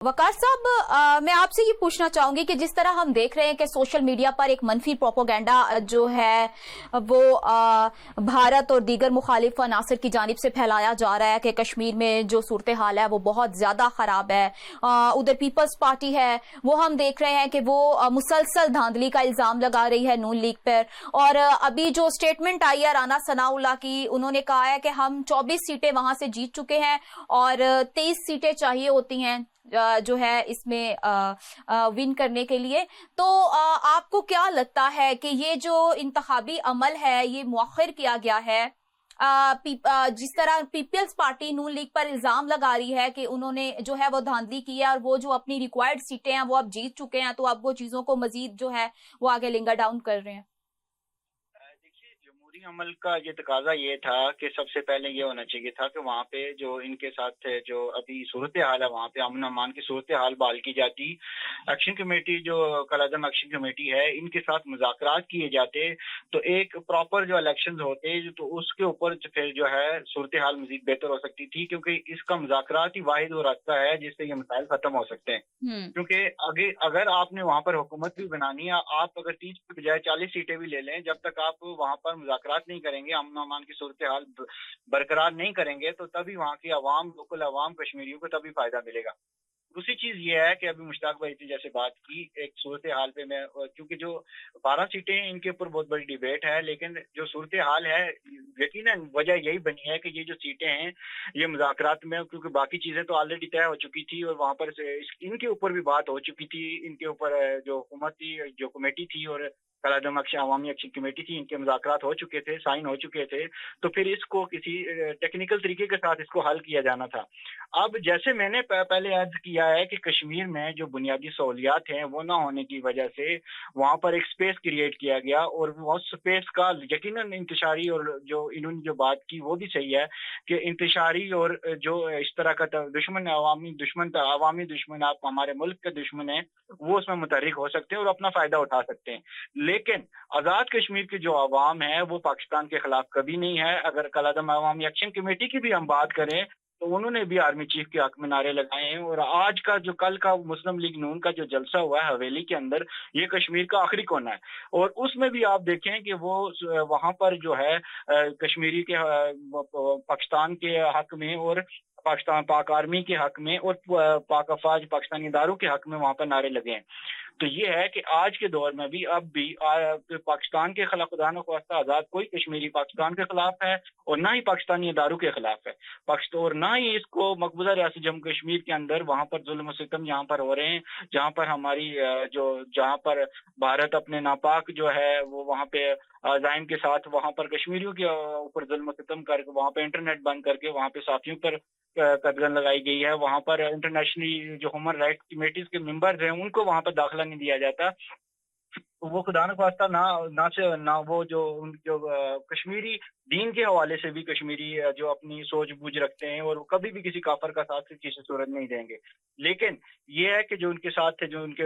वकार साहब, मैं आपसे ये पूछना चाहूंगी कि जिस तरह हम देख रहे हैं कि सोशल मीडिया पर एक मनफी प्रोपोगंडा जो है वो भारत और दीगर मुखालिफ अनासर की जानिब से फैलाया जा रहा है कि कश्मीर में जो सूरत हाल है वो बहुत ज्यादा खराब है। उधर पीपल्स पार्टी है वो हम देख रहे हैं कि वो मुसलसल धांधली का इल्जाम लगा रही है नून लीग पर। और अभी जो स्टेटमेंट आई है राना सनाउल्लाह की, उन्होंने कहा है कि हम 24 सीटें वहां से जीत चुके हैं और 23 सीटें चाहिए होती हैं जो है इसमें विन करने के लिए। तो आपको क्या लगता है कि ये जो इंतखाबी अमल है ये मुअख्खर किया गया है? जिस तरह पीपल्स पार्टी नून लीग पर इल्जाम लगा रही है कि उन्होंने जो है वो धांधली की है और वो जो अपनी रिक्वायर्ड सीटें हैं वो अब जीत चुके हैं, तो अब वो चीजों को मजीद जो है वो आगे लिंगर डाउन कर रहे हैं। जमहूरी अमल का ये तकाजा ये था कि सबसे पहले ये होना चाहिए था कि वहाँ पे जो इनके साथ जो अभी सूरत हाल है वहाँ पे अमन अमान की सूरत हाल बहाल की जाती। एक्शन कमेटी जो कलादम एक्शन कमेटी है इनके साथ मुज़ाकरात किए जाते तो एक प्रॉपर जो इलेक्शन होते तो उसके ऊपर फिर जो है सूरत हाल मजीद बेहतर हो सकती थी, क्योंकि इसका मुज़ाकरात ही वाहिद वो रास्ता है जिससे ये मसाइल खत्म हो सकते हैं। क्योंकि आगे अगर आपने वहाँ पर हुकूमत भी बनानी है, आप अगर 30 की बजाय 40 सीटें भी ले लें, जब तक आप वहाँ पर मुज़ाकरात नहीं करेंगे, अमन अमान की सूरत हाल बरकरार नहीं करेंगे, तो तभी वहाँ की आवाम, लोकल आवाम कश्मीरियों को तभी फायदा मिलेगा। दूसरी चीज ये है कि अभी मुश्ताक भाई ने जैसे बात की एक सूरत हाल पे, मैं क्योंकि जो 12 सीटें हैं इनके ऊपर बहुत बड़ी डिबेट है, लेकिन जो सूरत हाल है यकीनन वजह यही बनी है कि ये जो सीटें हैं ये मुज़ाकरात में, क्योंकि बाकी चीजें तो ऑलरेडी तय हो चुकी थी और वहां पर इनके ऊपर भी बात हो चुकी थी। इनके ऊपर जो हुकूमत थी, जो कमेटी थी और कलादम अवामी एक्शन कमेटी थी, इनके मुज़ाकरात हो चुके थे, साइन हो चुके थे, तो फिर इसको किसी टेक्निकल तरीके के साथ इसको हल किया जाना था। अब जैसे मैंने पहले अर्ज किया है कि कश्मीर में जो बुनियादी सहूलियात हैं वो ना होने की वजह से वहाँ पर एक स्पेस क्रिएट किया गया और वो स्पेस का यकीनन इंतशारी, और जो इन्होंने जो बात की वो भी सही है कि इंतशारी और जो इस तरह का दुश्मन, अवामी दुश्मन, आप हमारे मुल्क के दुश्मन हैं, वो उसमें मुतहरिक हो सकते हैं और अपना फायदा उठा सकते हैं। लेकिन आजाद कश्मीर की जो आवाम है वो पाकिस्तान के खिलाफ कभी नहीं है। अगर कलादम अवामी एक्शन कमेटी की भी हम बात करें तो उन्होंने भी आर्मी चीफ के हक में नारे लगाए हैं, और आज का जो कल का मुस्लिम लीग नून का जो जलसा हुआ है हवेली के अंदर, ये कश्मीर का आखिरी कोना है, और उसमें भी आप देखें कि वो वहां पर जो है कश्मीरी के पाकिस्तान के हक में और पाकिस्तान पाक आर्मी के हक में और पाक अफवाज पाकिस्तानी इदारों के हक में वहां पर नारे लगे हैं। तो ये है कि आज के दौर में भी अब भी पाकिस्तान के खिलाफ, खुदा न ख्वास्ता, आजाद कोई कश्मीरी पाकिस्तान के खिलाफ है और ना ही पाकिस्तानी इदारों के खिलाफ है पाकिस्तान, और ना ही इसको मकबूजा रियासत जम्मू कश्मीर के अंदर वहां पर जुल्म सितम जहाँ पर हो रहे हैं, जहाँ पर हमारी जहाँ पर भारत अपने नापाक जो है वो वहाँ पे जाइम के साथ वहां पर कश्मीरियों के ऊपर जुल्म सितम करके वहां पे इंटरनेट बंद करके वहां पे साथियों पर कदगन लगाई गई है। वहां पर इंटरनेशनली जो ह्यूमन राइट्स कमेटीज के मेंबर्स हैं उनको वहां पर दाखिला नहीं दिया जाता। वो खुदा न ख्वास्ता ना वो जो कश्मीरी दीन के हवाले से भी कश्मीरी जो अपनी सोच बूझ रखते हैं और वो कभी भी किसी काफर का साथ किसी सूरत नहीं देंगे। लेकिन ये है कि जो उनके साथ जो उनके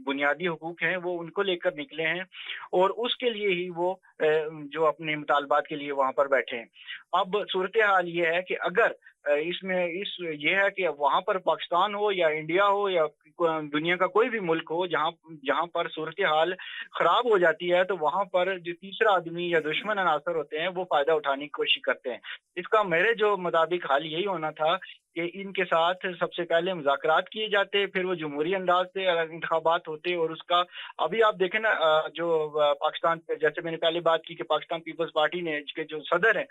बुनियादी हुकूक हैं वो उनको लेकर निकले हैं और उसके लिए ही वो जो अपने मुतालबात के लिए वहां पर बैठे हैं। अब सूरत हाल ये है कि अगर ये है कि वहां पर पाकिस्तान हो या इंडिया हो या दुनिया का कोई भी मुल्क हो, जहां पर सूरत हाल खराब हो जाती है तो वहां पर जो तीसरा आदमी या दुश्मन अनासर होते हैं वो फायदा उठाने की कोशिश करते हैं। इसका मेरे जो मुताबिक हाल यही होना था कि इनके साथ सबसे पहले मुज़ाकरात किए जाते, फिर वो जमहूरी अंदाज से इंतखाबात होते, और उसका अभी आप देखें ना जो पाकिस्तान, जैसे मैंने पहले बात की कि पाकिस्तान पीपल्स पार्टी ने के जो सदर हैं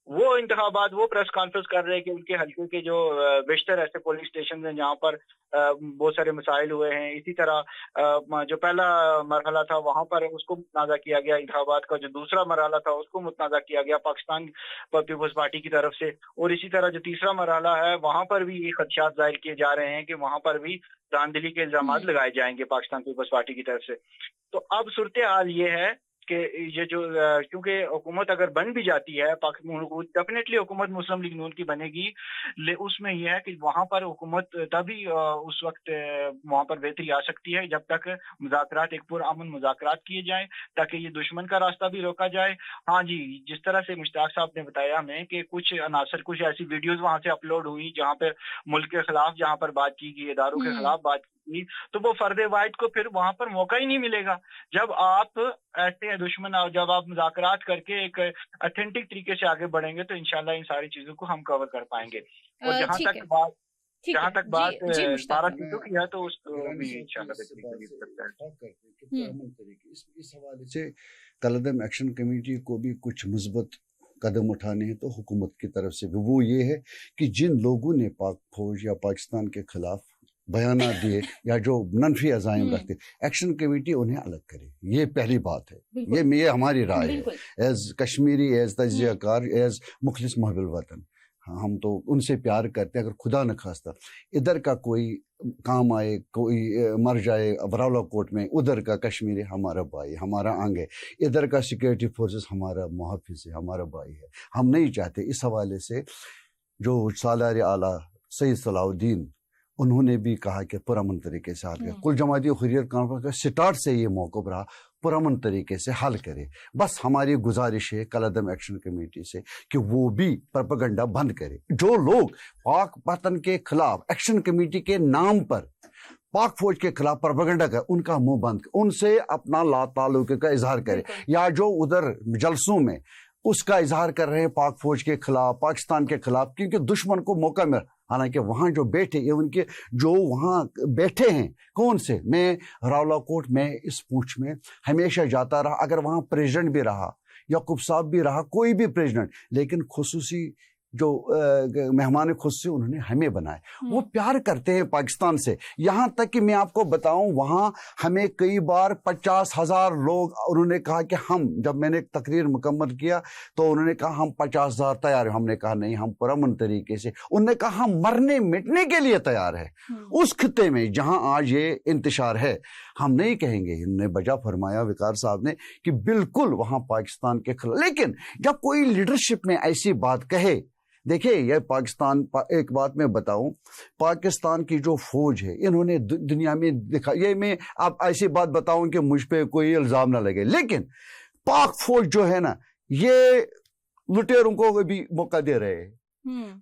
वो इंतखाबात, वो प्रेस कॉन्फ्रेंस कर रहे हैं कि उनके हल्के के जो बेशतर ऐसे पोलिंग स्टेशन हैं जहाँ पर बहुत सारे मसाइल हुए हैं। इसी तरह जो पहला मरहला था वहां पर उसको मुतनाज़ा किया गया इंतखाबात का, जो दूसरा मरहला था उसको मुतनाज़ा किया गया पाकिस्तान पीपल्स पार्टी की तरफ से, और इसी तरह जो तीसरा मरहला है वहां पर भी ये खदशात जाहिर किए जा रहे हैं कि वहां पर भी धांधली के इल्जाम लगाए जाएंगे पाकिस्तान पीपल्स पार्टी की तरफ से। तो अब सूरत हाल ये है کہ یہ جو کیونکہ حکومت اگر بن بھی جاتی ہے ڈیفینیٹلی حکومت مسلم لیگ نون کی بنے گی، اس میں یہ ہے کہ وہاں پر حکومت تبھی اس وقت وہاں پر بہتری آ سکتی ہے جب تک مذاکرات، ایک پرامن مذاکرات کیے جائیں تاکہ یہ دشمن کا راستہ بھی روکا جائے۔ ہاں جی، جس طرح سے مشتاق صاحب نے بتایا ہمیں کہ کچھ عناصر، کچھ ایسی ویڈیوز وہاں سے اپلوڈ ہوئی جہاں پہ ملک کے خلاف جہاں پر بات کی گئی، اداروں کے خلاف بات کی گئی، تو وہ فرد واحد کو پھر وہاں پر موقع ہی نہیں ملے گا۔ جب آپ ایسے دشمن، جب آپ مذاکرات کر کے ایک اتھینٹک طریقے سے آگے بڑھیں گے تو انشاءاللہ ان ساری چیزوں کو ہم کور کر پائیں گے۔ اور جہاں تک بات بھارت چیزوں کی ہے تو اس کو بھی انشاءاللہ اس حوالے سے کالعدم ایکشن کمیٹی کو بھی کچھ مثبت قدم اٹھانے ہیں تو حکومت کی طرف سے بھی، وہ یہ ہے کہ جن لوگوں نے پاک فوج یا پاکستان کے خلاف بیانات دیے یا جو منفی عزائم رکھتے، ایکشن کمیٹی انہیں الگ کرے۔ یہ پہلی بات ہے، یہ ہماری رائے ہے ایز کشمیری، ایز تجزیہ کار، ایز مخلص محب الوطن۔ ہم تو ان سے پیار کرتے ہیں، اگر خدا نہ خواستہ ادھر کا کوئی کام آئے، کوئی مر جائے براولا کوٹ میں، ادھر کا کشمیری ہمارا بھائی، ہمارا آنگ ہے، ادھر کا سیکورٹی فورسز ہمارا محافظ ہے، ہمارا بھائی ہے۔ ہم نہیں چاہتے۔ اس حوالے سے جو سالار اعلیٰ سید صلاح الدین، انہوں نے بھی کہا کہ پرامن طریقے سے حل کرے۔ کل جماعتی حریت کانفرنس کا سٹارٹ سے یہ موقف رہا پرامن طریقے سے حل کرے۔ بس ہماری گزارش ہے کالعدم ایکشن کمیٹی سے کہ وہ بھی پروپیگنڈا بند کرے۔ جو لوگ پاک وطن کے خلاف ایکشن کمیٹی کے نام پر پاک فوج کے خلاف پروپیگنڈا کر، ان کا منہ بند، ان سے اپنا لا تعلق کا اظہار کرے، یا جو ادھر جلسوں میں اس کا اظہار کر رہے ہیں پاک فوج کے خلاف، پاکستان کے خلاف، کیونکہ دشمن کو موقع مل، حالانکہ وہاں جو بیٹھے، ان کے جو وہاں بیٹھے ہیں، کون سے، میں راولا کوٹ میں اس پوچھ میں ہمیشہ جاتا رہا، اگر وہاں پریزیڈنٹ بھی رہا، یعقوب صاحب بھی رہا، کوئی بھی پریزیڈنٹ، لیکن خصوصی جو مہمان خصوصی انہوں نے ہمیں بنائے، وہ پیار کرتے ہیں پاکستان سے۔ یہاں تک کہ میں آپ کو بتاؤں، وہاں ہمیں کئی بار 50,000 لوگ، انہوں نے کہا کہ ہم، جب میں نے تقریر مکمل کیا تو انہوں نے کہا ہم 50,000 تیار ہیں۔ ہم نے کہا نہیں، ہم پرامن طریقے سے، انہوں نے کہا ہم مرنے مٹنے کے لیے تیار ہے اس خطے میں جہاں آج یہ انتشار ہے۔ ہم نہیں کہیں گے، انہوں نے بجا فرمایا وقار صاحب نے کہ بالکل وہاں پاکستان کے خلاف، لیکن جب کوئی لیڈرشپ میں ایسی بات کہے، دیکھیں یہ پاکستان، ایک بات میں بتاؤں، پاکستان کی جو فوج ہے، انہوں نے دنیا میں دکھا، یہ میں آپ ایسی بات بتاؤں کہ مجھ پہ کوئی الزام نہ لگے، لیکن پاک فوج جو ہے نا، یہ لٹیروں کو بھی موقع دے رہے ہیں،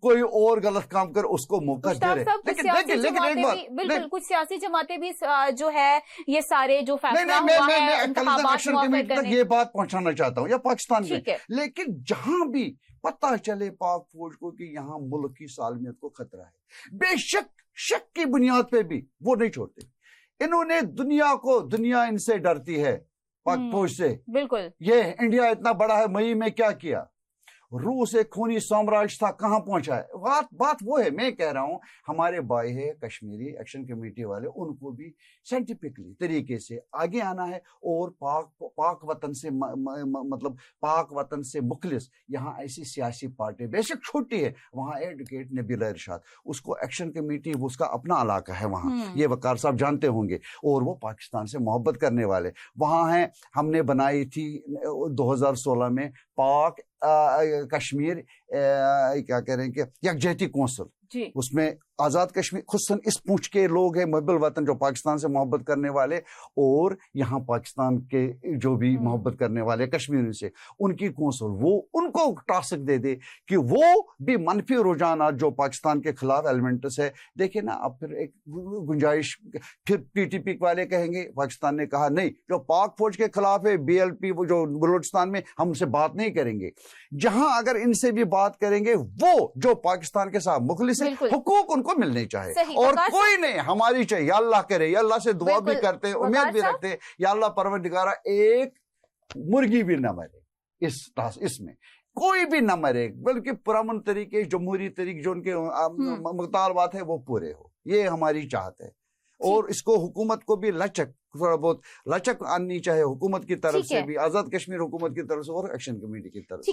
کوئی اور غلط کام کر اس کو موقع دے رہے ہیں۔ بالکل، کچھ سیاسی جماعتیں بھی جو ہے یہ سارے جو فیصلہ ہوا ہے انتخابات موخر کرنے، یہ بات پہنچانا چاہتا ہوں، یا پاکستان میں، لیکن جہاں بھی پتہ چلے پاک فوج کو کہ یہاں ملک کی سالمیت کو خطرہ ہے، بے شک کی بنیاد پہ بھی وہ نہیں چھوڑتے۔ انہوں نے دنیا ان سے ڈرتی ہے، پاک فوج سے۔ بالکل، یہ انڈیا اتنا بڑا ہے، مئی میں کیا کیا، روس ایک خونی سامراج تھا، کہاں پہنچا ہے۔ بات وہ ہے، میں کہہ رہا ہوں ہمارے بھائی ہے کشمیری ایکشن کمیٹی والے، ان کو بھی سائنٹیفکلی طریقے سے آگے آنا ہے، اور پاک وطن سے مطلب پاک وطن سے مخلص، یہاں ایسی سیاسی پارٹی بے شک چھوٹی ہے، وہاں ایڈوکیٹ نبیلہ ارشاد، اس کو ایکشن کمیٹی، اس کا اپنا علاقہ ہے وہاں، یہ وقار صاحب جانتے ہوں گے، اور وہ پاکستان سے محبت کرنے والے وہاں ہیں۔ ہم نے بنائی تھی 2016 میں پاک کشمیر کیا کہہ رہے ہیں کہ یکجہتی کونسل، اس میں آزاد کشمیر خصوصاً اس پوچھ کے لوگ ہیں محب الوطن جو پاکستان سے محبت کرنے والے، اور یہاں پاکستان کے جو بھی محبت کرنے والے کشمیر سے، ان کی کونسل، وہ ان کو ٹاسک دے دے کہ وہ بھی منفی رجحانات جو پاکستان کے خلاف ایلیمنٹس ہے، دیکھیں نا اب پھر ایک گنجائش، پھر پی ٹی پی والے کہیں گے پاکستان نے کہا نہیں، جو پاک فوج کے خلاف ہے BLP، وہ جو بلوچستان میں، ہم سے بات نہیں کریں گے۔ جہاں اگر ان سے بھی بات کریں گے، وہ جو پاکستان کے ساتھ مخلص ہے، حقوق ان کو ملنے چاہے، اور کوئی نہیں ہماری چاہیے، یا اللہ کرے، یا اللہ سے دعا بھی کرتے ہیں، امید بھی رکھتے ہیں، یا اللہ پروردگارہ ایک مرغی بھی نہ مرے اس میں، کوئی بھی نہ مرے، بلکہ پرامن طریقے، جمہوری طریقے جو ان کے مطالبات ہیں وہ پورے ہو، یہ ہماری چاہت ہے۔ اور اس کو حکومت کو بھی لچک، تھوڑا بہت لچک آنی چاہے حکومت کی طرف سے بھی، آزاد کشمیر حکومت کی طرف سے اور ایکشن کمیٹی کی طرف سے۔